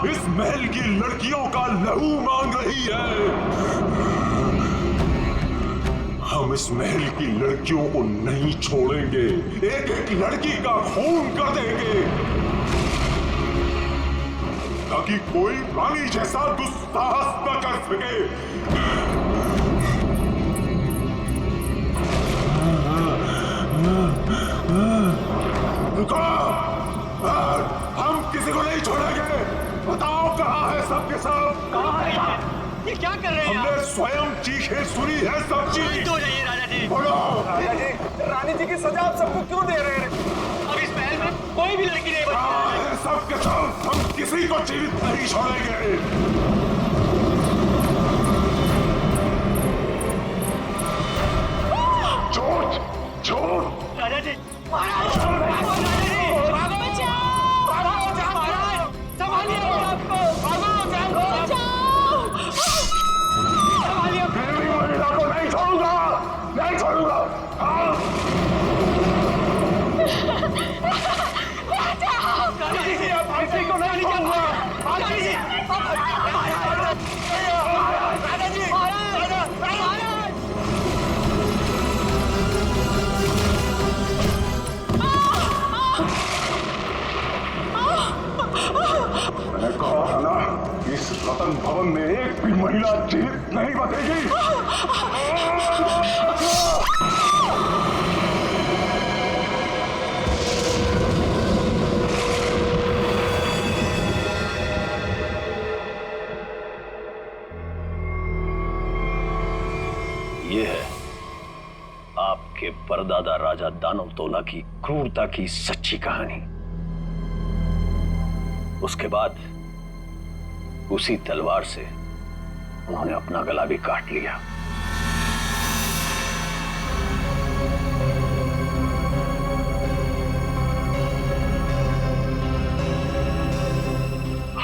इस महल की लड़कियों का लहू मांग रही है। हम इस महल की लड़कियों को नहीं छोड़ेंगे, एक एक लड़की का खून कर देंगे, ताकि कोई रानी जैसा दुस्साहस न कर सके। रुको, हम किसी को नहीं छोड़ेंगे। बताओ कहाँ है सबके सब? कहाँ है? ये क्या कर रहे हैं? हमने स्वयं चीखें सुनी है सब चीज। तो जाइए राजा जी। बोलो। राजा जी, रानी जी की सजा आप सबको क्यों दे रहे हैं? अब इस महल में कोई भी लड़की नहीं बची। सबके सब, हम किसी को जीवित नहीं छोड़ेंगे। झूठ, झूठ। राजा जी, महाराज, राजा जी, भागो, महाराज, संभालिए आपको, संभालिए। मैं भी महिला को नहीं छोड़ूंगा, नहीं छोड़ूंगा। राजा जी, आप किसी को नहीं छोड़ूंगा। राजा जी, राजा जी, मैंने कहा है ना, इस रतन भवन में एक भी महिला जीवित नहीं बचेगी। ये है आपके परदादा राजा दानवतोला की क्रूरता की सच्ची कहानी। उसके बाद उसी तलवार से उन्होंने अपना गला भी काट लिया।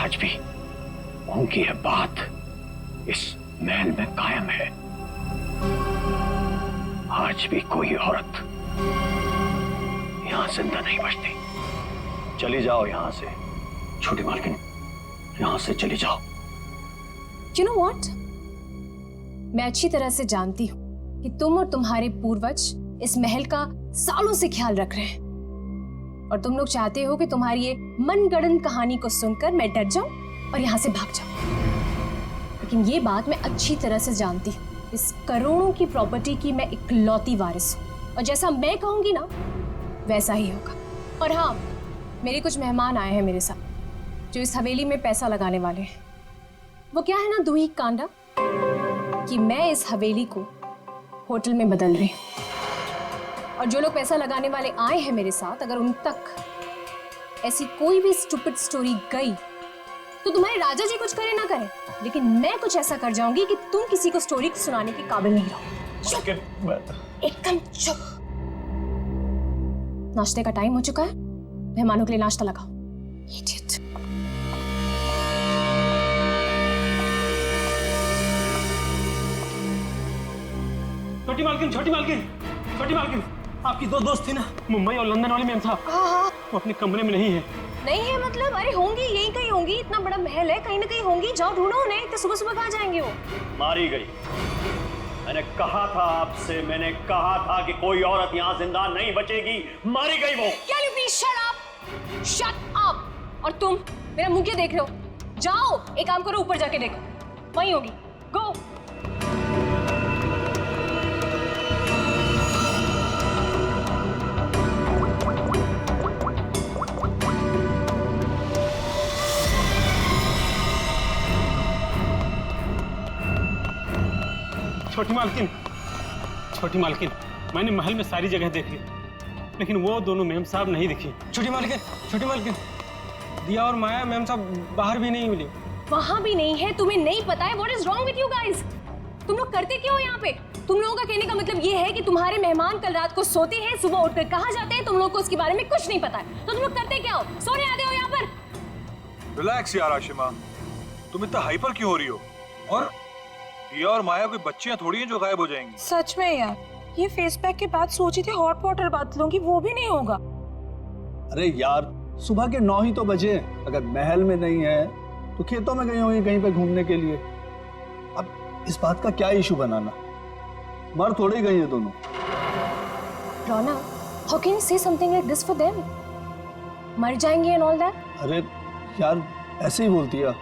आज भी उनकी यह बात इस महल में कायम है। आज भी कोई औरत यहां जिंदा नहीं बचती। चली जाओ यहां से छोटी मालकिन, यहां से चली जाओ। You know what? मैं अच्छी तरह से जानती हूँ कि तुम और तुम्हारे पूर्वज इस महल का सालों से ख्याल रख रहे हैं और तुम लोग चाहते हो कि तुम्हारी ये मनगढ़ंत कहानी को सुनकर मैं डर जाऊं और यहाँ से भाग जाऊं। लेकिन ये बात मैं अच्छी तरह से जानती हूँ, इस करोड़ों की प्रॉपर्टी की मैं इकलौती वारिस हूँ और जैसा मैं कहूंगी ना वैसा ही होगा। और हाँ, मेरे कुछ मेहमान आए हैं मेरे साथ जो इस हवेली में पैसा लगाने वाले हैं। वो क्या है ना दूही कांडा कि मैं इस हवेली को होटल में बदल रही हूँ और जो लोग पैसा लगाने वाले आए हैं मेरे साथ, अगर उन तक ऐसी कोई भी स्टूपिड स्टोरी गई तो तुम्हारे राजा जी कुछ करे ना करें, लेकिन मैं कुछ ऐसा कर जाऊंगी कि तुम किसी को स्टोरी सुनाने के काबिल नहीं रहो। चुप, एकदम चुप। नाश्ते का टाइम हो चुका है, मेहमानों के लिए नाश्ता लगाओ। Idiot. छोटी मालकिन, छोटी मालकिन, छोटी मालकिन, आपकी दो दोस्त थी ना, मुंबई और लंदन वाले मैम साहब, वो अपने कमरे में नहीं है। नहीं है मतलब? अरे होंगी, यहीं कहीं होंगी, इतना बड़ा महल है, कहीं ना कहीं होंगी, जाओ ढूंढो उन्हें। तो सुबह सुबह कहाँ जाएंगे वो? मारी गई। मैंने कहा था आपसे, मैंने कहा था कि कोई औरत यहाँ जिंदा नहीं बचेगी। मारी गई वो। Can you please shut up? Shut up! और तुम मेरा मुंह क्यों देख रहे हो? जाओ, एक काम करो, ऊपर जाके देखो, वहीं होगी। गो। छोटी मालकिन, छोटी मालकिन, मैंने महल में सारी जगह देख ली, लेकिन वो दोनों मैम साहब नहीं दिखी। छोटी मालकिन, छोटी मालकिन, दिया और माया मैम साहब बाहर भी नहीं मिली। वहां भी नहीं है? तुम्हें नहीं पता है? What is wrong with you guys? तुम लोग करते क्यों हो यहाँ पे? तुम लोगों का कहने का मतलब ये है कि तुम्हारे मेहमान कल रात को सोते हैं, सुबह उठकर कहाँ जाते हैं, तुम लोगों को उसके बारे में कुछ नहीं पता है। तो तुम लोग करते क्या हो? सोने आते हो यहाँ पर? रिलैक्स यार आशिमा, तुम इतना हाइपर क्यों हो रही हो? और दिया और माया कोई बच्चियां थोड़ी हैं जो गायब हो जाएंगी। सच में यार, ये फेस पैक के बाद सोची थी हॉट वाटर बात लूंगी, वो भी नहीं होगा। अरे यार, सुबह के 9 ही तो बजे, अगर महल में नहीं है तो खेतों में गई होंगी कहीं पे घूमने के लिए। अब इस बात का क्या इशू बनाना, मर थोड़ी गई है दोनों। रोना, how can you say something like this for them? मर जाएंगे and all that? अरे यार ऐसे ही बोलती है।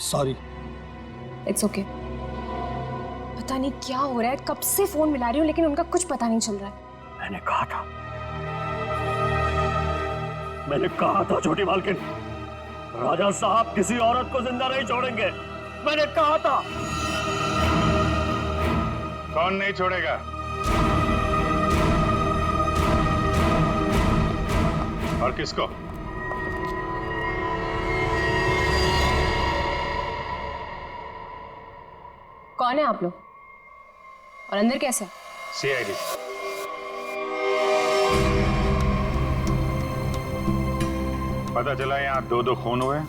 सॉरी। It's okay. पता नहीं क्या हो रहा है, कब से फोन मिला रही हूँ लेकिन उनका कुछ पता नहीं चल रहा है। मैंने कहा था छोटी मालकिन, राजा साहब किसी औरत को जिंदा नहीं छोड़ेंगे। मैंने कहा था। कौन नहीं छोड़ेगा? और किसको? कौन है आप लोग और अंदर कैसे? सीआईडी। पता चला यहाँ दो खून हुए।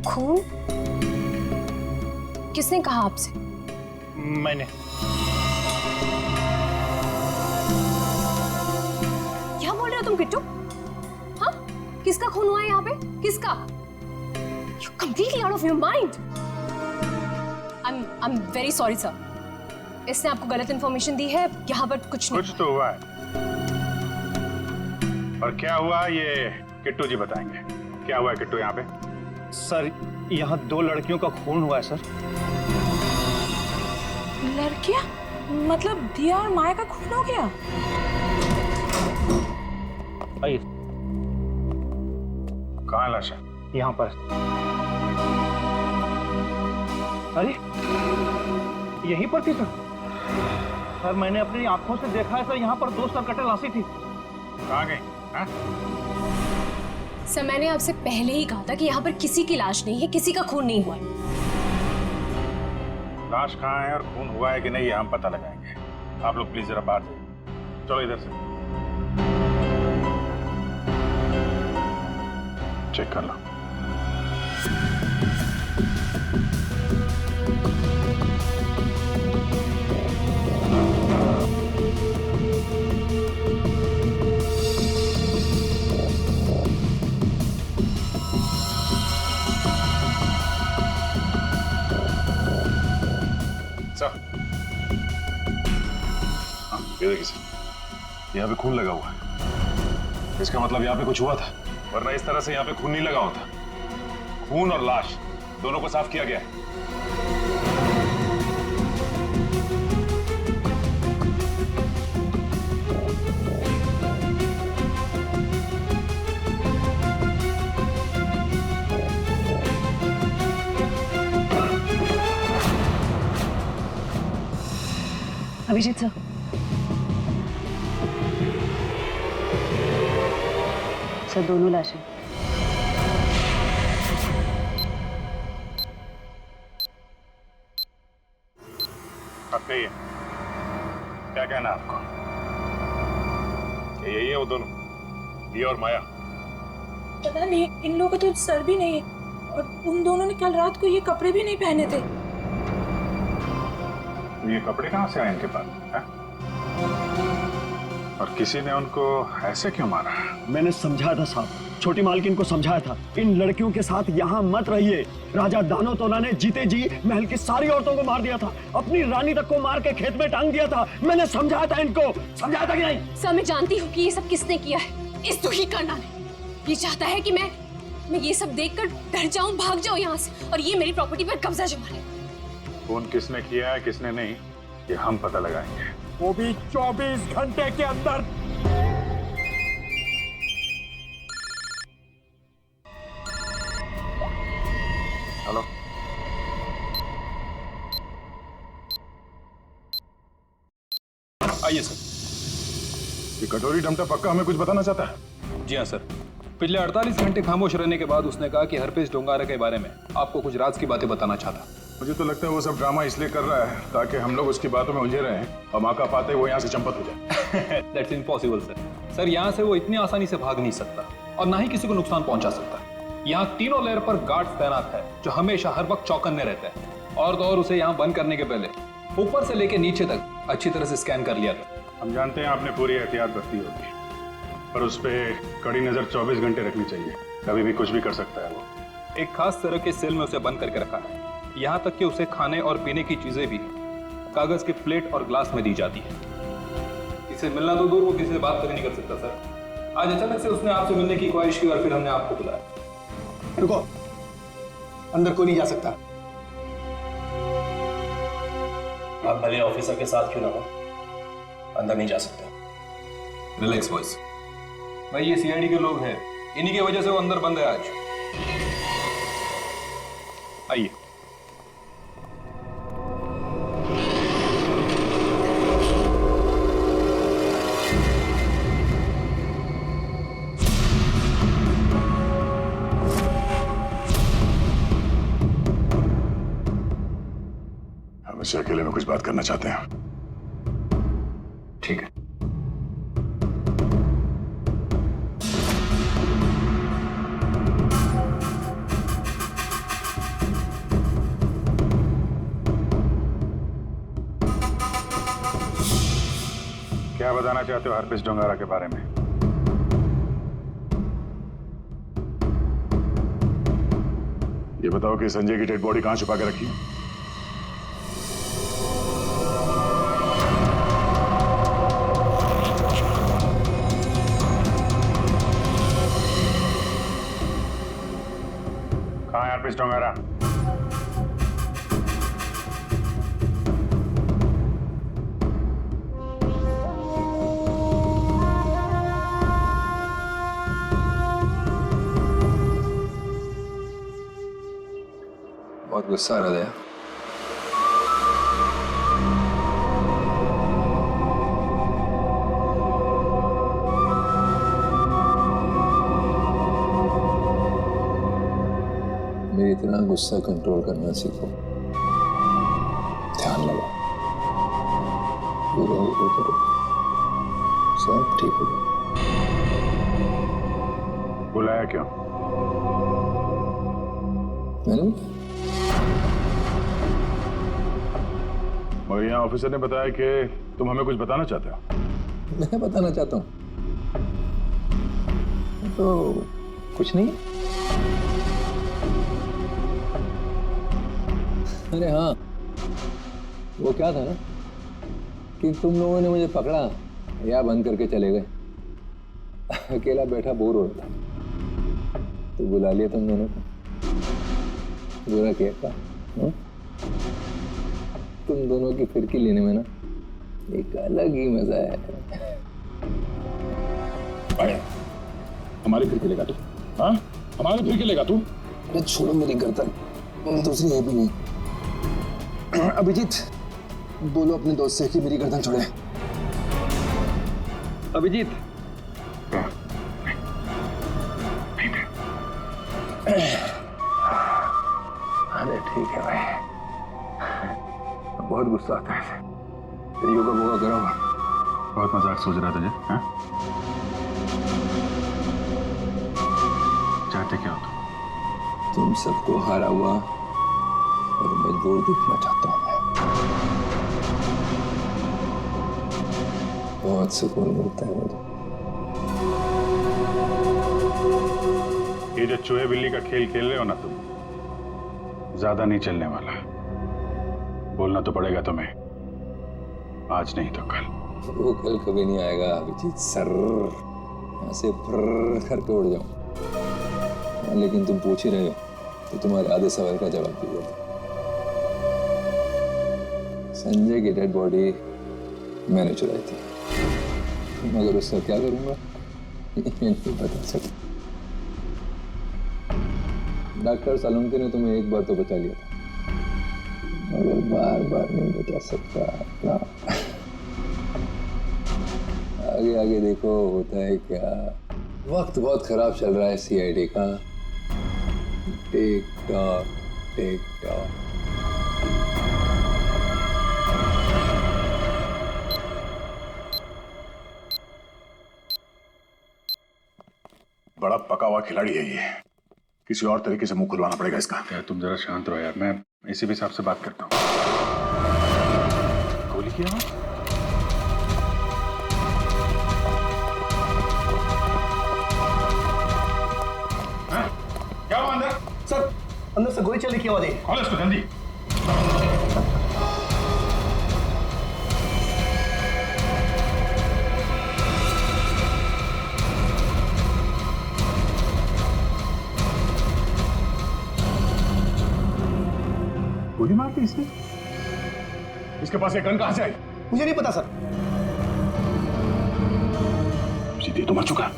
खून? किसने कहा आपसे? मैंने। क्या बोल रहे हो तुम किट्टू? हाँ? किसका खून हुआ है यहाँ पे? किसका? You're completely out of your mind. I'm very sorry sir. इसने आपको गलत इंफॉर्मेशन दी है, यहाँ पर कुछ नहीं। कुछ तो हुआ है। और क्या हुआ ये किट्टू जी बताएंगे। क्या हुआ है किट्टू यहाँ पे? सर यहाँ 2 लड़कियों का खून हुआ है सर। लड़कियां? मतलब दिया और माया का खून हो गया? आइए। कहाँ लाश है? यहाँ पर। अरे यहीं पर थी सर मैंने अपनी आंखों से देखा है सर, यहाँ पर 2 सरकटे लाशें थी। कहाँ गई? हाँ? सर मैंने आपसे पहले ही कहा था कि यहाँ पर किसी की लाश नहीं है, किसी का खून नहीं हुआ है। लाश कहाँ है और खून हुआ है कि नहीं ये हम पता लगाएंगे। आप लोग प्लीज जरा बाहर जाइए। चलो इधर से चेक कर लो। ये देखिए सर, यहाँ पे खून लगा हुआ है। इसका मतलब यहाँ पे कुछ हुआ था, वरना इस तरह से यहाँ पे खून नहीं लगा होता। खून और लाश दोनों को साफ किया गया है। अभिजीत सर दोनों लाशें। अब कहिए क्या कहना आपको? क्या यही है वो दोनों, दिया और माया? पता नहीं, इन लोगों का तो सर भी नहीं है और उन दोनों ने कल रात को ये कपड़े भी नहीं पहने थे। तो ये कपड़े कहाँ से आए इनके पास है? और किसी ने उनको ऐसे क्यों मारा? मैंने समझाया था साहब, छोटी मालकिन को समझाया था, इन लड़कियों के साथ यहाँ मत रहिए। राजा दानोतोला ने जीते जी महल की सारी औरतों को मार दिया था, अपनी रानी तक को मार के खेत में टांग दिया था। मैंने समझाया था इनको, समझाया था कि नहीं? सर मैं जानती हूँ कि ये सब किसने किया है, इस दुखी करना ने। ये चाहता है कि मैं ये सब देखकर डर जाऊं, भाग जाऊं यहाँ से और ये मेरी प्रॉपर्टी पर कब्जा जमा ले। खून किसने किया है किसने नहीं ये हम पता लगाएंगे, वो भी 24 घंटे के अंदर। हेलो, आइए सर। ये कटोरी डमटा पक्का हमें कुछ बताना चाहता है? जी हाँ सर, पिछले 48 घंटे खामोश रहने के बाद उसने कहा कि हरपेश डोंगारा के बारे में आपको कुछ राज की बातें बताना चाहता। मुझे तो लगता है वो सब ड्रामा इसलिए कर रहा है ताकि हम लोग उसकी बातों में उलझे रहें और मौका पाते वो यहाँ से चंपत हो जाए। That's impossible sir. सर यहाँ से वो इतनी आसानी से भाग नहीं सकता और ना ही किसी को नुकसान पहुंचा सकता। यहाँ तीनों लेयर पर गार्ड्स तैनात है जो हमेशा हर वक्त चौकन्ने रहते हैं। और तो और उसे यहाँ बंद करने के पहले ऊपर से लेके नीचे तक अच्छी तरह से स्कैन कर लिया था। हम जानते हैं आपने पूरी एहतियात बरती होगी, पर उस पर कड़ी नजर 24 घंटे रखनी चाहिए, कभी भी कुछ भी कर सकता है वो। एक खास तरह के सेल में उसे बंद करके रखा है, यहाँ तक कि उसे खाने और पीने की चीजें भी कागज के प्लेट और ग्लास में दी जाती है। इसे मिलना तो दूर, वो किसी से बात तक नहीं कर सकता सर। आज अचानक से उसने आपसे मिलने की ख्वाहिश की और फिर हमने आपको बुलाया। रुको, अंदर कोई नहीं जा सकता। आप भले ऑफिसर के साथ क्यों ना हो, अंदर नहीं जा सकते। रिलैक्स बॉयज, भाई ये सीआईडी के लोग हैं, इन्हीं की वजह से वो अंदर बंद है आज। आइए। हम इससे अकेले में कुछ बात करना चाहते हैं। ठीक है। क्या बताना चाहते हो हरप्रीत डोंगारा के बारे में? ये बताओ कि संजय की डेड बॉडी कहां छुपा के रखी? कहां है हरप्रीत डोंगारा? बहुत गुस्सा आ रहा है। मेरी तरह गुस्सा कंट्रोल करना सीखो, ध्यान लगाओ, पूरा वो करो, सब ठीक होगा। बुलाया क्यों? मैंने मगर यहाँ ऑफिसर ने बताया कि तुम हमें कुछ बताना चाहते हो। मैं बताना चाहता हूँ तो कुछ नहीं। अरे हाँ, वो क्या था ना कि तुम लोगों ने मुझे पकड़ा या बंद करके चले गए। अकेला बैठा बोर हो रहा था तो बुला लिया तुम दोनों को। बुरा किया था? तुम दोनों की फिरकी लेने में ना एक अलग ही मजा है। आया, हमारी फिरकी लेगा तू? हाँ, हमारी फिरकी लेगा तू? अरे छोड़ो मेरी गर्दन, दूसरी है भी नहीं। अभिजीत, बोलो अपने दोस्त से कि मेरी गर्दन छोड़े। अभिजीत, अरे ठीक है भाई, बहुत गुस्सा आता है। योगा वोगा करो। बहुत मजाक सोच रहा तुझे? हाँ? चाहते क्या हो तुम सबको हारा हुआ और मजबूर दिखना चाहता हूं मैं। बहुत सुकून मिलता है मुझे। ये जो चूहे बिल्ली का खेल खेल रहे हो ना तुम, ज्यादा नहीं चलने वाला। बोलना तो पड़ेगा तुम्हें, आज नहीं तो कल। वो कल कभी नहीं आएगा अभिजीत सर, यहाँ से फर्र करके उड़ जाऊं। लेकिन तुम पूछ ही रहे हो तो तुम्हारे आधे सवाल का जवाब दीजिए। संजय की डेड बॉडी मैंने चुराई थी, मगर उसका क्या करूंगा ये नहीं बता सकता। डॉक्टर सालुंके ने तुम्हें एक बार तो बचा लिया था, मगर बार बार नहीं बचा सकता ना। आगे आगे देखो होता है क्या। वक्त बहुत खराब चल रहा है सीआईडी का। Tick tock tick tock. बड़ा पका हुआ खिलाड़ी है ये, किसी और तरीके से मुंह खुलवाना पड़ेगा इसका। यार तुम जरा शांत रहो यार, मैं इसी भी हिसाब से बात करता हूँ। गोली किया? से गोली चलने की आवाज आई। खोलो इसको जल्दी। गोली मार दी इसने? इसके पास ये गन कहां से आई? मुझे नहीं पता सर। सीधी तो मर चुका।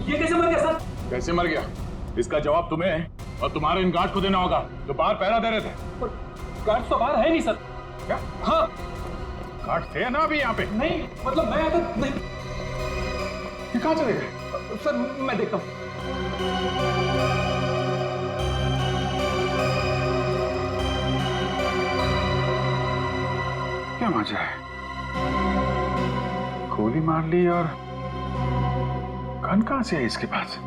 ये कैसे मर गया सर? कैसे मर गया इसका जवाब तुम्हें और तुम्हारे इन गार्ड को देना होगा जो बाहर पहरा दे रहे थे। गार्ड तो बाहर है नहीं सर। क्या? हाँ। गार्ड थे ना अभी यहाँ पे? नहीं मतलब मैं तो नहीं। ये कहां चले गए? सर मैं देखता हूँ। क्या मजा है? गोली मार ली और गन कहां से है इसके पास?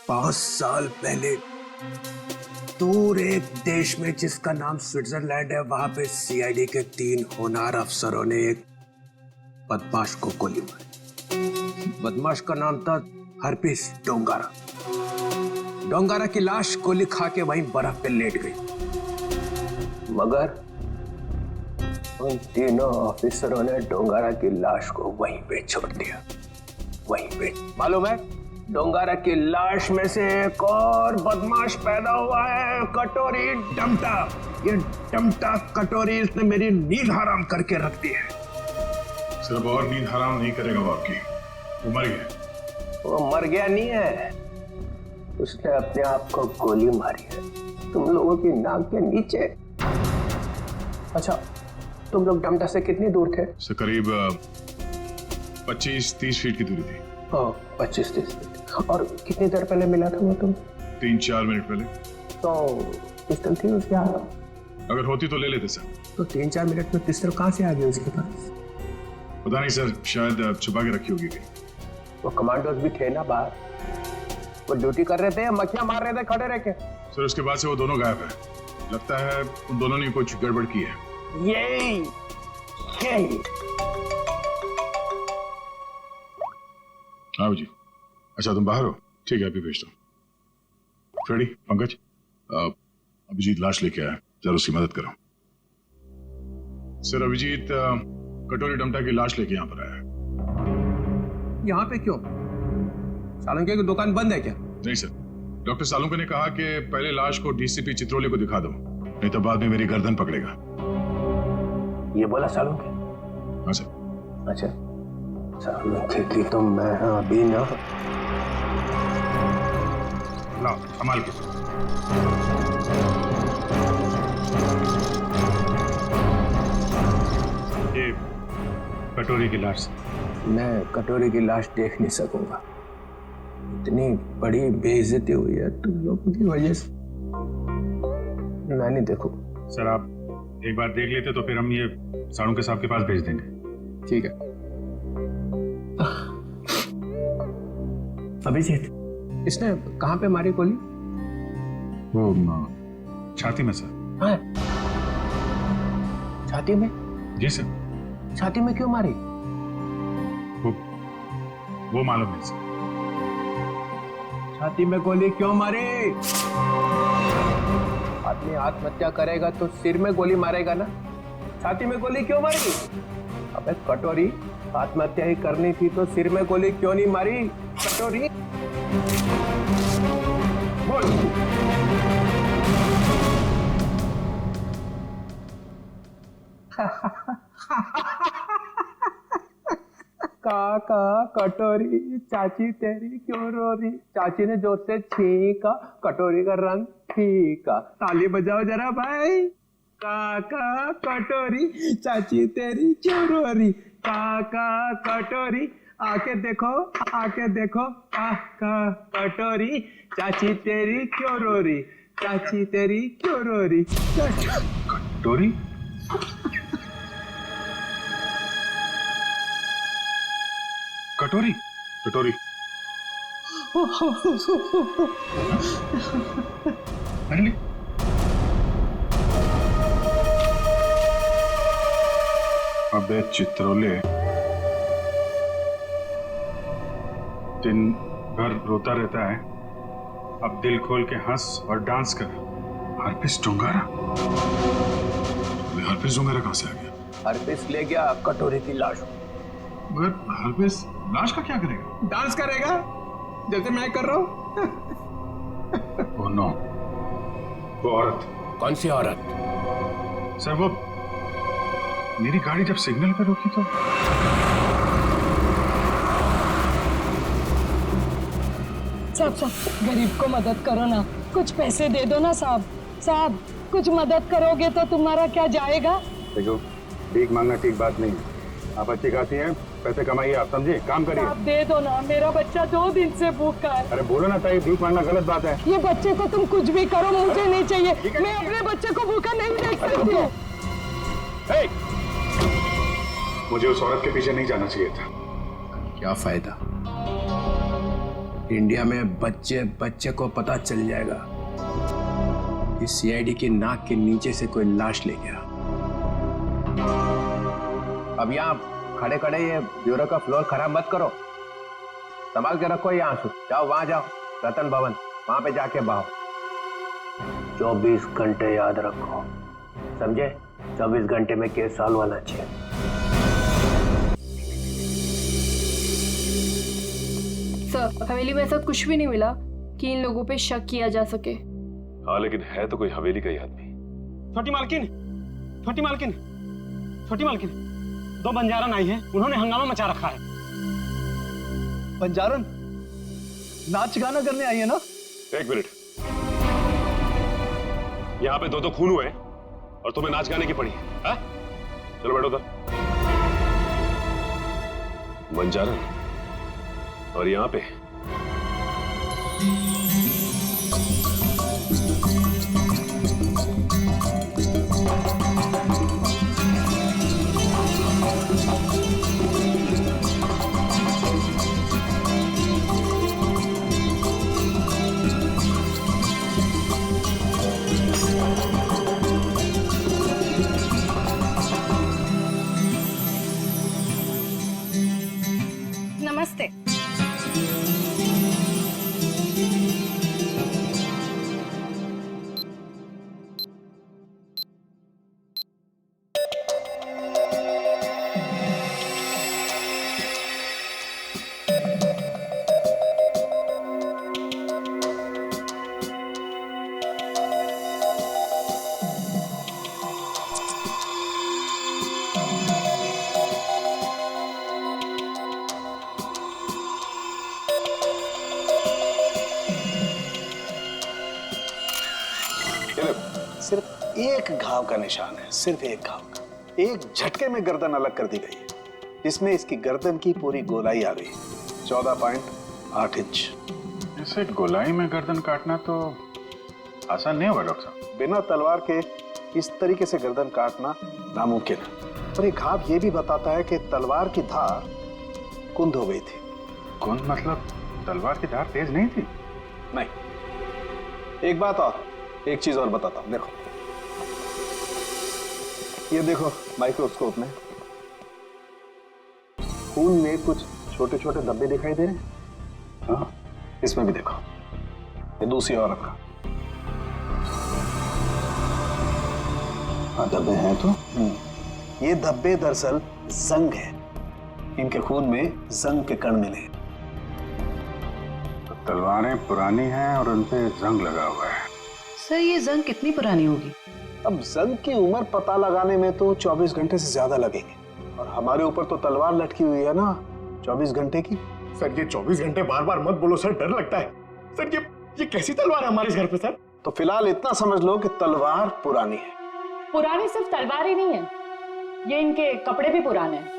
पांच साल पहले दूर एक देश में जिसका नाम स्विट्जरलैंड है, वहां पे सीआईडी के 3 होनहार अफसरों ने एक बदमाश को गोली मारी। बदमाश का नाम था हरपीस डोंगारा। डोंगारा की लाश गोली खा के वहीं बर्फ पे लेट गई, मगर उन तीनों ऑफिसरों ने डोंगारा की लाश को वहीं पे छोड़ दिया। वहीं पे मालूम है, डोंगारा की लाश में से एक और बदमाश पैदा हुआ है, कटोरी डमटा। ये डमटा कटोरी इसने मेरी नींद हराम करके रख दी है। सिर्फ और नींद हराम नहीं करेगा वो आपकी। वो मर गया। वो मर गया नहीं है, उसने अपने आप को गोली मारी है तुम लोगों की नाक के नीचे। अच्छा, तुम लोग डमटा से कितनी दूर थे? से करीब 25-30 फीट की दूरी थी। 25-30 फीट। और कितनी देर पहले मिला था वो तुम? 3-4 मिनट पहले। तो पिस्टल थी उसके हाथ? अगर होती तो ले लेते सर। तो 3-4 मिनट में पिस्टल कहाँ से आ गई उसके पास? पता नहीं सर, शायद छुपा के रखी होगी कहीं। वो कमांडोज भी थे ना बाहर, वो ड्यूटी कर रहे थे या मक्खियां मार रहे थे खड़े रह के? सर उसके बाद से वो दोनों गायब है। लगता है उन दोनों ने कुछ गड़बड़ की है। यही हाँ जी। अच्छा तुम बाहर हो? ठीक है, अभी भेजता हूँ। फ्रेडी, पंकज, अभिजीत लाश लेके आया, जरा उसकी मदद करो। सर अभिजीत कटोरी डमटा की लाश लेके यहाँ पर आया है। यहाँ पे क्यों? सालुंके की दुकान बंद है क्या? नहीं सर, डॉक्टर सालुंके ने कहा कि पहले लाश को डीसीपी चित्रोले को दिखा दो, नहीं तो बाद में मेरी गर्दन पकड़ेगा। ये बोला सालुंके? हाँ सर। अच्छा, सालुंके की तो मैं अभी ना। लाओ संभाल के। ये कटोरी की लाश। मैं कटोरी की लाश देख नहीं सकूंगा, इतनी बड़ी बेइज्जती हुई है तुम लोगों की वजह से। मैं नहीं देखूं। सर आप एक बार देख लेते तो फिर हम ये सालुंके साहब के पास भेज देंगे। ठीक है। अभिजीत, इसने कहाँ पे मारी गोली? वो छाती में सर। हाँ? छाती में? जी सर। छाती में क्यों मारी? वो मालूम नहीं सर। छाती में गोली क्यों मारी? आदमी आत्महत्या करेगा तो सिर में गोली मारेगा ना, छाती में गोली क्यों मारी? अबे कटोरी, आत्महत्या ही करनी थी तो सिर में गोली क्यों नहीं मारी? कटोरी बोल। काका कटोरी, चाची तेरी क्यों रो रही? चाची ने जोर से छींका, कटोरी का रंग फीका। ताली बजाओ जरा भाई। काका कटोरी, चाची तेरी क्यों रो रही? काका कटोरी, आके देखो, आके देखो। काका कटोरी, चाची तेरी क्यों रो रही? चाची तेरी क्यों रो रही? कटोरी? कटोरी? कटोरी मुरली, अबे चित्रोले, दिन भर रोता रहता है, अब दिल खोल के हंस और डांस कर। हरपिस डोंगारा? हरपिस डोंगारा कहां से आ गया? हरपिस ले गया कटोरी की लाश। मगर हरपिस लाश का क्या करेगा? डांस करेगा जैसे मैं कर रहा हूँ। ओह नो, वो औरत। कौन सी औरत? सर वो मेरी गाड़ी जब सिग्नल पे रुकी तो साहब गरीब को मदद करो ना, कुछ पैसे दे दो ना साहब। साहब कुछ मदद करोगे तो तुम्हारा क्या जाएगा? देखो, भीख मांगना ठीक बात नहीं है। आप अच्छी खाती हैं, पैसे कमाइए, आप समझिए, काम करिए। आप दे दो ना, मेरा बच्चा 2 दिन से भूखा है। अरे बोलो ना ताई, भीख मांगना गलत बात है। ये बच्चे को तुम कुछ भी करो, मुझे नहीं चाहिए। मैं अपने बच्चे को भूखा नहीं देख सकती हूँ। मुझे उस औरत के पीछे नहीं जाना चाहिए था। क्या फायदा? इंडिया में बच्चे बच्चे को पता चल जाएगा कि सीआईडी की नाक के नीचे से कोई लाश ले गया। अब यहाँ खड़े खड़े ये ब्यूरो का फ्लोर खराब मत करो, संभाल के रखो ये आंसू। जाओ वहां जाओ, रतन भवन, वहां पे जाके बहाओ। 24 घंटे याद रखो, समझे? 24 घंटे में केस सॉल्व होना चाहिए। सर, हवेली में ऐसा कुछ भी नहीं मिला कि इन लोगों पे शक किया जा सके। हाँ, लेकिन है तो कोई हवेली का ही आदमी। छोटी मालकिन, छोटी मालकिन, छोटी मालकिन, 2 बंजारन आई हैं, उन्होंने हंगामा मचा रखा है। बंजारन नाच गाना करने आई है ना? एक मिनट, यहाँ पे 2 खून हुए और तुम्हें नाच गाने की पड़ी है? चलो बैठो उधर। बंजारन और यहाँ पे नमस्ते। सिर्फ एक घाव का निशान है, सिर्फ एक घाव का। एक झटके में गर्दन अलग कर दी गई है, जिसमें इसकी गर्दन की पूरी गोलाई आ गई है, 14.8 इंच। ऐसे गोलाई में गर्दन काटना तो आसान नहीं होगा डॉक्टर साहब। बिना तलवार के इस तरीके से गर्दन काटना नामुमकिन है। और ये घाव ये भी बताता है कि तलवार की धार कुंद हो गई थी। कुंद मतलब तलवार की धार तेज नहीं थी? नहीं। एक बात और, एक चीज और बताता हूं, देखो ये देखो माइक्रोस्कोप में खून में कुछ छोटे छोटे धब्बे दिखाई दे रहे हैं। हाँ, इसमें भी देखो, ये दूसरी औरत का। हाँ, धब्बे हैं तो। ये धब्बे दरअसल जंग है, इनके खून में जंग के कण मिले। तो तलवारें पुरानी हैं और उन पे जंग लगा हुआ है। सर ये जंग कितनी पुरानी होगी? अब जंग की उम्र पता लगाने में तो 24 घंटे से ज्यादा लगेंगे, और हमारे ऊपर तो तलवार लटकी हुई है ना 24 घंटे की। सर ये 24 घंटे बार बार मत बोलो सर, डर लगता है। सर ये कैसी तलवार है हमारे इस घर पे सर? तो फिलहाल इतना समझ लो कि तलवार पुरानी है। पुरानी सिर्फ तलवार ही नहीं है, ये इनके कपड़े भी पुराने हैं।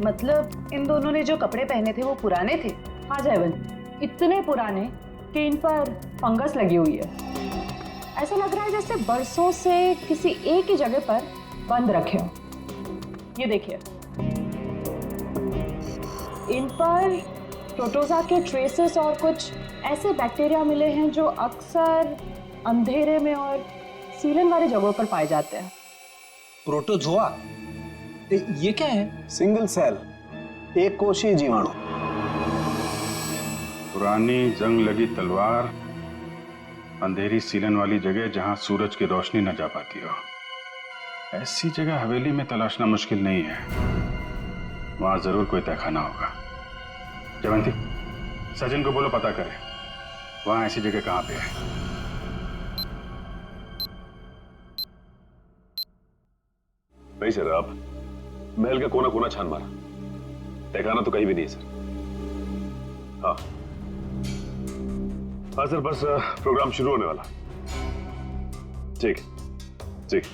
मतलब इन दोनों ने जो कपड़े पहने थे वो पुराने थे? हाँ जयवंत, इतने पुराने कि इन पर फंगस लगी हुई है। ऐसा लग रहा है जैसे बरसों से किसी एक ही जगह पर बंद रखे हो। ये देखिए, इन पर प्रोटोजा के ट्रेसेस और कुछ ऐसे बैक्टीरिया मिले हैं जो अक्सर अंधेरे में और सीलन वाली जगहों पर पाए जाते हैं। प्रोटोजोआ? ये क्या है? सिंगल सेल, एक कोशीय जीवाणु। पुरानी जंग लगी तलवार, अंधेरी सीलन वाली जगह जहां सूरज की रोशनी न जा पाती हो। ऐसी जगह हवेली में तलाशना मुश्किल नहीं है, वहां जरूर कोई तहखाना होगा। जयवंती, सचिन को बोलो पता करे वहां ऐसी जगह कहां पे है। नहीं सर, आप महल का कोना कोना छान मारा, तहखाना तो कहीं भी नहीं है सर। हाँ हाँ सर, बस प्रोग्राम शुरू होने वाला। ठीक ठीक।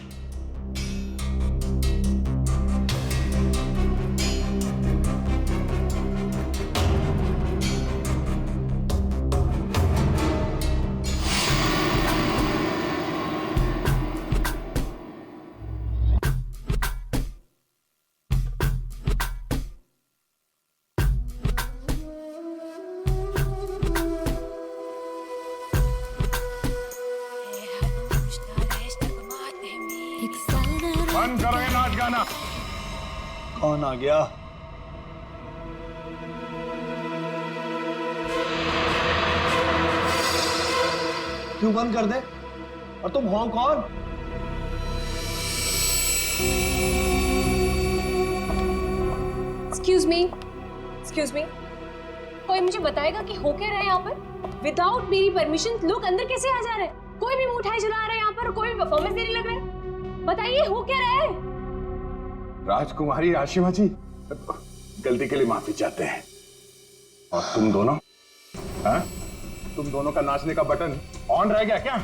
बंद करो ये नाच गाना। कौन आ गया? क्यों बंद कर दे? और तुम हो कौन? एक्सक्यूज मी, कोई मुझे बताएगा कि हो क्या रहा है यहाँ पर? विदाउट मेरी परमिशन लोग अंदर कैसे आ जा रहे हैं? कोई भी मिठाई चला रहा है यहाँ पर, कोई भी परफॉर्मेंस देने लग रहा है। बताइए हो क्या रहा है? राजकुमारी आशिमा जी, गलती के लिए माफी चाहते हैं। और तुम दोनों, हाँ? तुम दोनों का नाचने का बटन ऑन रह गया क्या?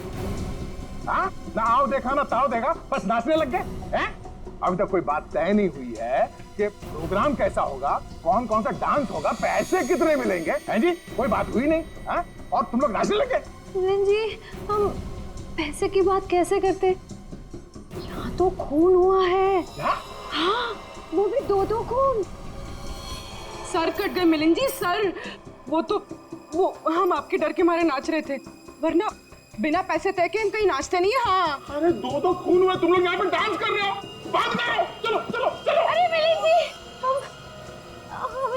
हाँ? ना आओ देखा ना ताओ देखा, बस नाचने लग गए हैं? अभी तक कोई बात तय नहीं हुई है कि प्रोग्राम कैसा होगा, कौन कौन सा डांस होगा, पैसे कितने मिलेंगे, हैं जी? कोई बात हुई नहीं, हाँ? और तुम लोग नाचने लग गए। जी, हम पैसे की बात कैसे करते? यहाँ तो खून हुआ है। क्या? हाँ, वो भी दो खून। सर कट गए मिलिंद जी, सर। वो हम आपके डर के मारे नाच रहे थे, वरना बिना पैसे तय के हम कहीं नाचते नहीं। हाँ, अरे दो खून हुए, तुम लोग यहाँ पे डांस कर रहे हो, बात करो, चलो चलो चलो। अरे मिलिंद जी, हम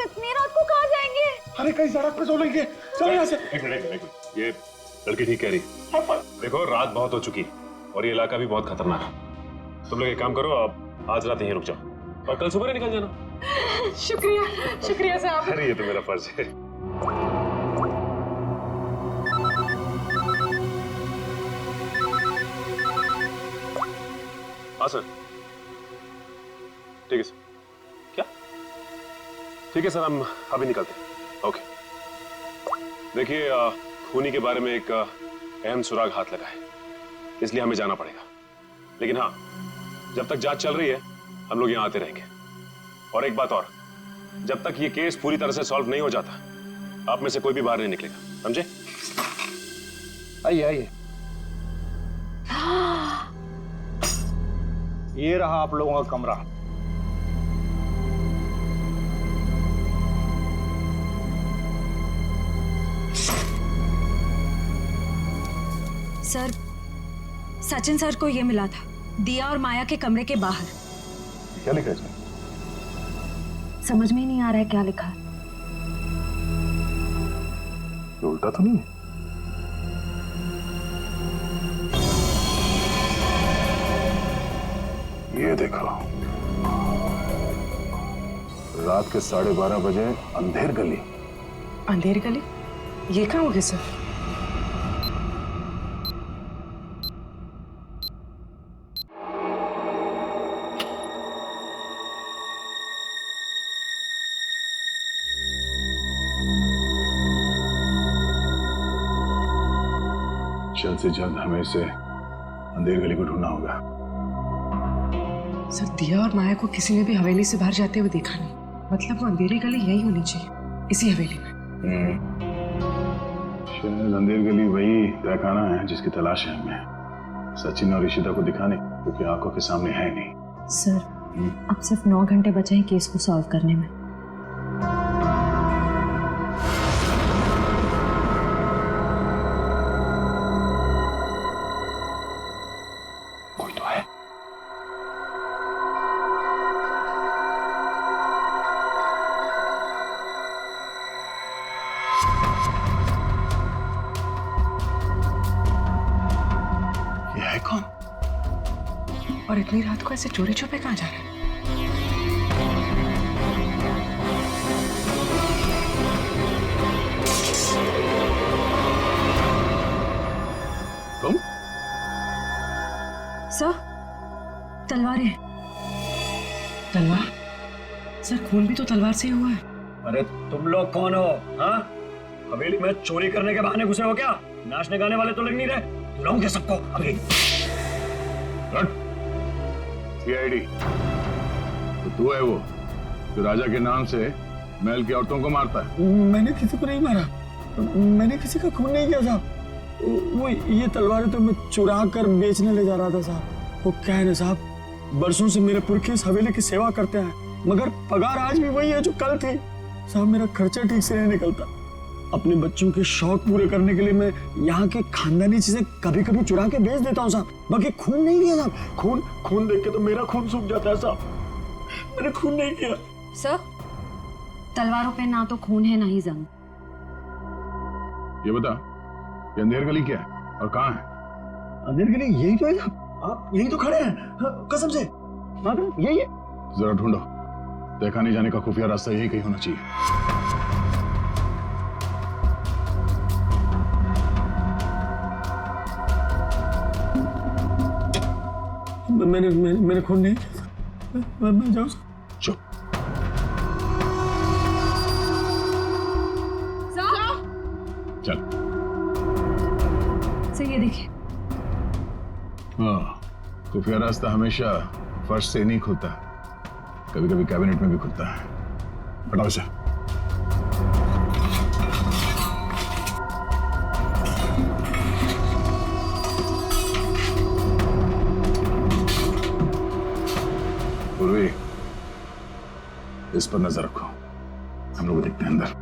इतनी रात को कहाँ जाएंगे? अरे कहीं सड़क पे सो लेंगे, चलो यहाँ से। एक मिनट, ये लड़की ठीक कह रही। देखो रात बहुत हो चुकी और ये इलाका भी बहुत खतरनाक है। तुम लोग एक काम करो, आप आज रात यहीं रुक जाओ और कल सुबह निकल जाना। शुक्रिया साहब। अरे ये तो मेरा फर्ज है। हाँ सर, ठीक है सर। क्या? ठीक है सर, हम अभी निकलते हैं। ओके। देखिए, खूनी के बारे में एक अहम सुराग हाथ लगा है, इसलिए हमें जाना पड़ेगा। लेकिन हाँ, जब तक जांच चल रही है हम लोग यहाँ आते रहेंगे। और एक बात और, जब तक ये केस पूरी तरह से सॉल्व नहीं हो जाता, आप में से कोई भी बाहर नहीं निकलेगा, समझे? आइए आइए। ये रहा आप लोगों का कमरा। सर, सचिन सर को ये मिला था, दिया और माया के कमरे के बाहर। क्या लिखा है इसमें? समझ में ही नहीं आ रहा है क्या लिखा है। ये उल्टा तो नहीं है? ये देखो, रात के 12:30 बजे अंधेर गली। अंधेर गली? ये कहाँ होगी सर? जल्द से जल्द हमें इसे अंधेर गली को ढूंढना होगा। सर, दिया और माया को किसी ने भी हवेली से बाहर जाते हुए देखा नहीं, मतलब वो अंधेरी गली यही होनी चाहिए, इसी हवेली में। शायद अंधेर गली वही तहखाना है जिसकी तलाश है हमें। सचिन और ईशिता को दिखाने, क्योंकि आंखों के सामने है नहीं। सर, अब सिर्फ 9 घंटे बचे हैं केस को सॉल्व करने में। कोई तो है। ये है कौन? और इतनी रात को ऐसे चोरी छुपे कहाँ जा रहे हैं? तुम? सर, तलवारें। तलवार? सर खून भी तो तलवार से ही हुआ है। अरे तुम लोग कौन हो? हाँ, हवेली में चोरी करने के बहाने घुसे हो क्या? नाचने गाने वाले तो लग नहीं रहे। बुलाऊंगे सबको अभी। सीआईडी तो तू है वो जो राजा के नाम से महल की औरतों को मारता है? मैंने किसी को नहीं मारा, मैंने किसी का खून नहीं किया साहब। वो ये तलवारें तो मैं चुरा कर बेचने ले जा रहा था साहब। वो क्या है ना साहब, बरसों से मेरे पुरखे इस हवेली की सेवा करते हैं, मगर पगार आज भी वही है जो कल थी साहब। मेरा खर्चा ठीक से नहीं निकलता। अपने बच्चों के शौक पूरे करने के लिए मैं यहाँ के खानदानी चीजें कभी कभी चुरा के बेच देता हूँ साहब। बाकी खून नहीं किया साहब। खून देख के तो मेरा खून सूख जाता है साहब। मैंने खून नहीं किया। सर, तलवारों पे ना तो खून है ना ही जंग। ये बता, ये अंधेर गली क्या है और कहाँ है? अंधेर गली यही तो है साहब। आप यही तो खड़े हैं। हाँ, कसम से यही है। जरा ढूंढो, देखा नहीं जाने का खुफिया रास्ता यही कहीं होना चाहिए। मैंने खून नहीं किया। मैं जाऊँ? चुप। चल। सर ये देखिए। हाँ, खुफिया रास्ता हमेशा फर्श से नहीं खुलता, कभी कभी कैबिनेट में भी खुलता है। हटाओ इसे। पूर्वी, इस पर नजर रखो, हम लोग देखते हैं अंदर।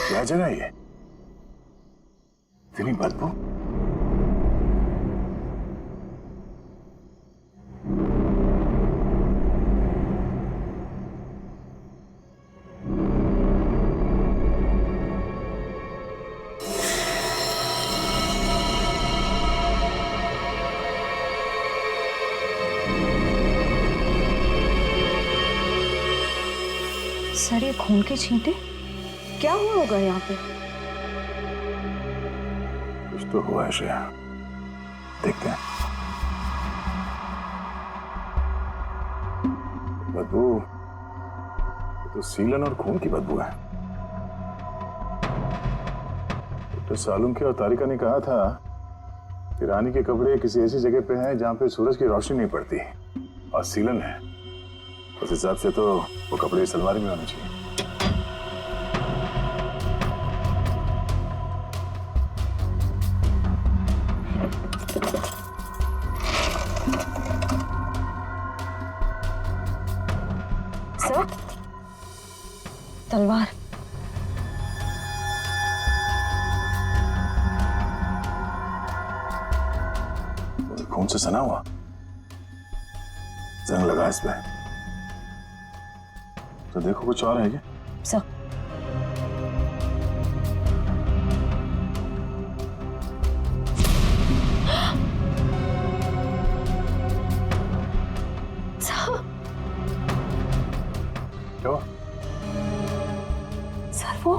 क्या जगह है ये? इतनी बदबू? सर, ये खून के छींटे क्या हुआ होगा यहाँ पे? कुछ तो हुआ है श्रेया, देखते हैं। बदबू, ये तो सीलन और खून की बदबू है। तो सालुम के और तारिका ने कहा था कि रानी के कपड़े किसी ऐसी जगह पे हैं जहां पे सूरज की रोशनी नहीं पड़ती, और सीलन है। उस हिसाब से तो वो कपड़े इस अलमारी में होने चाहिए। सर, तलवार। खून से सना हुआ, जंग लगा इस पे। तो देखो कुछ और है क्या? सर, क्या? सर वो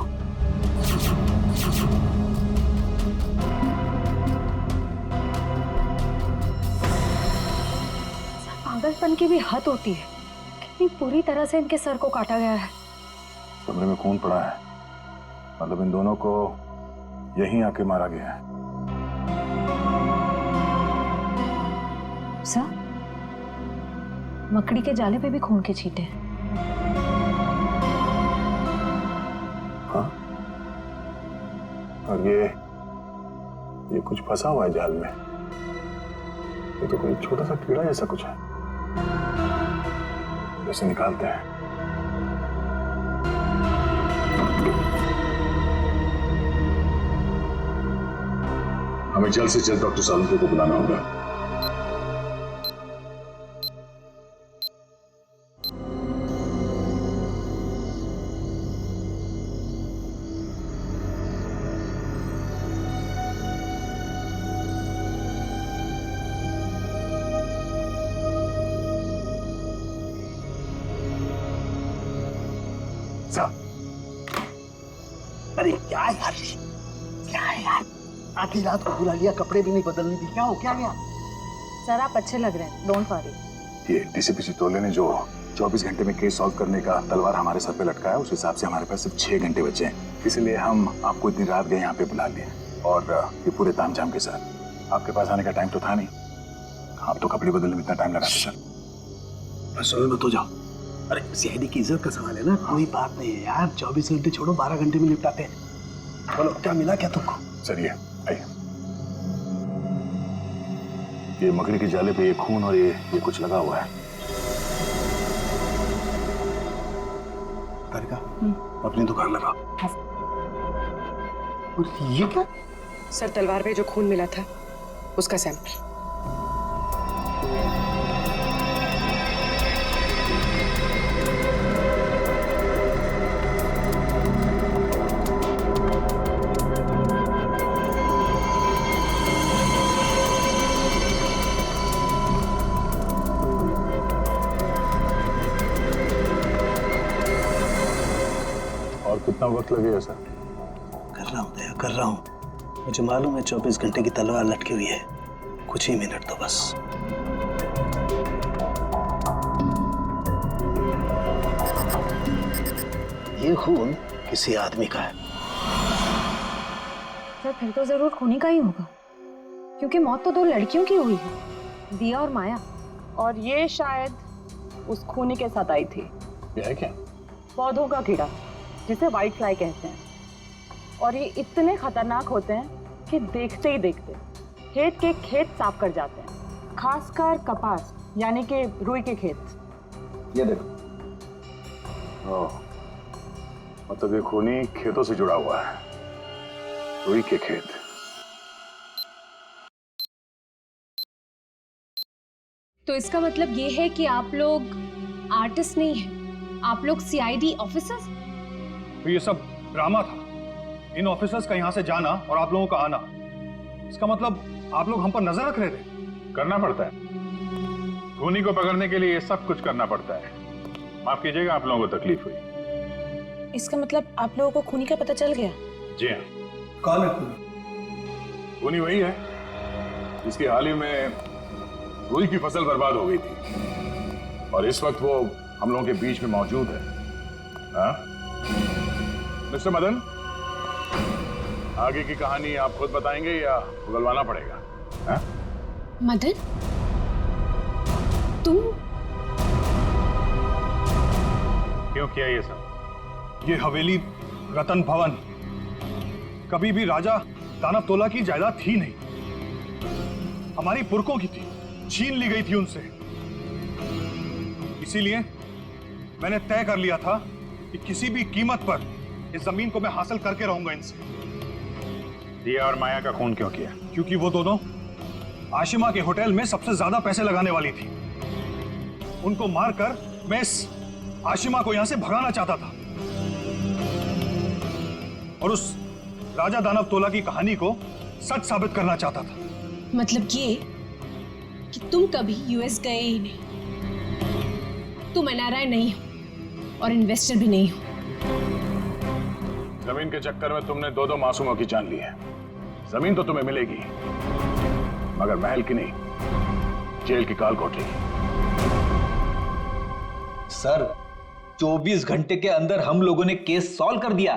पागलपन की भी हद होती है। कितनी पूरी तरह से इनके सर को काटा गया है। कमरे में खून पड़ा है, मतलब इन दोनों को यहीं आके मारा गया है। सर, मकड़ी के जाले पे भी खून के छींटे हैं। हाँ? और ये कुछ फंसा हुआ है जाल में। ये तो कोई छोटा सा कीड़ा जैसा कुछ है। इसे निकालते हैं। हमें जल्द से जल्द डॉक्टर सालुंके को बुलाना होगा। अरे क्या यार, क्या है यार, आधी रात को बुला लिया, कपड़े भी नहीं बदलने दी, क्या हो क्या गया? सर आप अच्छे लग रहे हैं, डोंट वरी। ये डीसीपी चितौले ने जो 24 घंटे में केस सॉल्व करने का तलवार हमारे सर पे लटकाया, उस हिसाब से हमारे पास सिर्फ 6 घंटे बचे हैं। इसलिए हम आपको इतनी रात गए यहाँ पे बुला लिए, और ये पूरे तामझाम के साथ। आपके पास आने का टाइम तो था नहीं, आप तो कपड़े बदलने में इतना टाइम लगाते सर। बस मत हो जाओ। अरे सीआईडी की इज्जत का सवाल है ना, कोई बात नहीं है यार, 24 घंटे छोड़ो, 12 घंटे में निपटाते हैं। बोलो क्या मिला क्या तुमको? सर ये आइए, ये मकड़ी के जाले पे ये खून और ये कुछ लगा हुआ है। तारिका, अपनी दुकान लगाओ। और ये क्या? सर तलवार पे जो खून मिला था उसका सैंपल। कितना वक्त लगेगा सर? कर रहा हूँ दया, कर रहा हूँ। मुझे मालूम है 24 घंटे की तलवार लटकी हुई है, कुछ ही मिनट तो बस। ये खून किसी आदमी का है। सर फिर तो जरूर खूनी का ही होगा, क्योंकि मौत तो 2 लड़कियों की हुई है, दिया और माया। और ये शायद उस खूनी के साथ आई थी। ये है क्या? पौधों का कीड़ा जिसे व्हाइट फ्लाई कहते हैं, और ये इतने खतरनाक होते हैं कि देखते ही देखते खेत के खेत साफ कर जाते हैं, खासकर कपास यानी कि रुई के खेत। ये देखो, मतलब ये खूनी खेतों से जुड़ा हुआ है, रुई के खेत। तो इसका मतलब ये है कि आप लोग आर्टिस्ट नहीं हैं, आप लोग सीआईडी ऑफिसर्स। तो ये सब ड्रामा था, इन ऑफिसर्स का यहाँ से जाना और आप लोगों का आना। इसका मतलब आप लोग हम पर नजर रख रहे थे। करना पड़ता है, खूनी को पकड़ने के लिए ये सब कुछ करना पड़ता है। माफ कीजिएगा, आप लोगों को तकलीफ हुई। इसका मतलब आप लोगों को खूनी का पता चल गया? जी हाँ। कौन है खूनी? खूनी वही है जिसकी हाल ही में रुई की फसल बर्बाद हो गई थी, और इस वक्त वो हम लोगों के बीच में मौजूद है। हाँ? मिस्टर मदन, आगे की कहानी आप खुद बताएंगे या उगलवाना पड़ेगा? हाँ? मदन, तुम क्यों किया ये सब? ये हवेली रतन भवन कभी भी राजा दानव तोला की जायदाद थी नहीं, हमारी पुरखों की थी, छीन ली गई थी उनसे। इसीलिए मैंने तय कर लिया था कि किसी भी कीमत पर इस जमीन को मैं हासिल करके रहूंगा इनसे। दिया और माया का खून क्यों किया? क्योंकि वो दोनों आशिमा के होटल में सबसे ज्यादा पैसे लगाने वाली थी। उनको मारकर मैं इस आशिमा को यहां से भगाना चाहता था, और उस राजा दानव तोला की कहानी को सच साबित करना चाहता था। मतलब ये कि तुम कभी यूएस गए ही नहीं, तुम एनआरआई नहीं हो और इन्वेस्टर भी नहीं हो। जमीन के चक्कर में तुमने 2 मासूमों की जान ली है। जमीन तो तुम्हें मिलेगी, मगर महल की नहीं, जेल की काल कोठरी। सर 24 घंटे के अंदर हम लोगों ने केस सॉल्व कर दिया।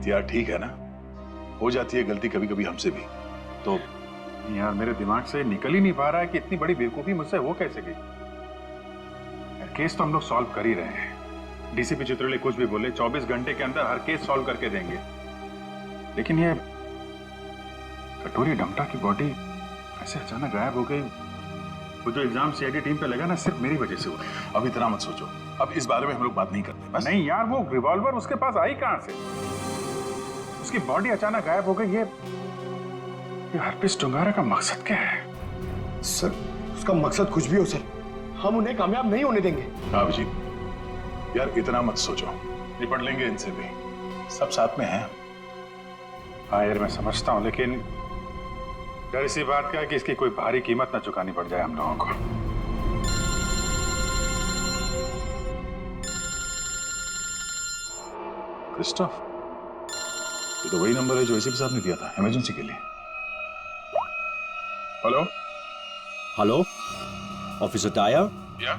यार ठीक है ना, हो जाती है गलती कभी कभी हमसे भी। तो यार मेरे दिमाग से निकल ही नहीं पा रहा है कि इतनी बड़ी बेवकूफी मुझसे हो कैसे गई। यार केस तो हम लोग सॉल्व कर ही रहे हैं। डीसीपी चित्रोले कुछ भी बोले 24 घंटे के अंदर हर केस सॉल्व करके देंगे, लेकिन ये कटोरी डमटा की बॉडी ऐसे अचानक गायब हो गई। वो जो इल्जाम सीआईडी टीम पे लगा ना, सिर्फ मेरी वजह से हुआ। अब इतना मत सोचो, अब इस बारे में हम लोग बात नहीं करते बस। नहीं यार, वो रिवॉल्वर उसके पास आई कहां से? उसकी बॉडी अचानक गायब हो गई। ये हरप्रीत डुंगारा का मकसद क्या है? सर उसका मकसद कुछ भी हो सर, हम उन्हें कामयाब नहीं होने देंगे। अभिजीत यार इतना मत सोचो, निपट लेंगे इनसे भी, सब साथ में हैं। हाँ यार मैं समझता हूं, लेकिन डर इसी बात का है कि इसकी कोई भारी कीमत ना चुकानी पड़ जाए हम लोगों को। क्रिस्टोफ, ये तो वही नंबर है जो एसीपी साहब ने दिया था इमरजेंसी के लिए। हेलो हेलो, ऑफिसर टायर?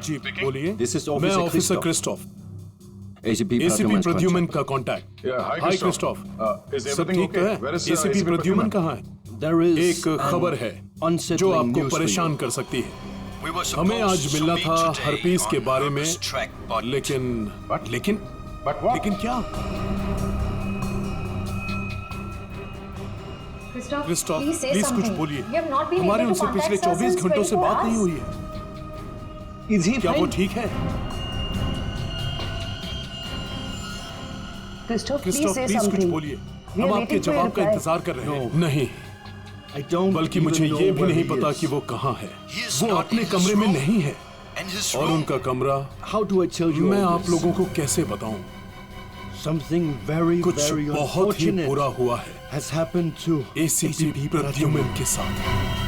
जी बोलिए। दिस इज मैं ऑफिसर क्रिस्टोफ, एसीपी प्रद्युमन का कांटेक्ट। हाय क्रिस्टोफ, सब ठीक है? एसीपी प्रद्युमन कहाँ है? एक खबर है जो आपको परेशान कर सकती है। हमें आज मिलना था हरपीस के बारे में, लेकिन क्या? क्रिस्टोफ प्लीज कुछ बोलिए। हमारे उनसे पिछले 24 घंटों से बात नहीं हुई है। क्या वो ठीक है? क्रिस्टोफ प्लीज कुछ बोलिए, हम आपके जवाब का इंतजार कर रहे हैं। नहीं, बल्कि मुझे ये भी नहीं पता कि वो कहाँ है। वो अपने कमरे में नहीं है, और उनका कमरा मैं आप लोगों को कैसे बताऊं? कुछ बहुत ही बुरा हुआ है एसीपी प्रद्युमन के साथ।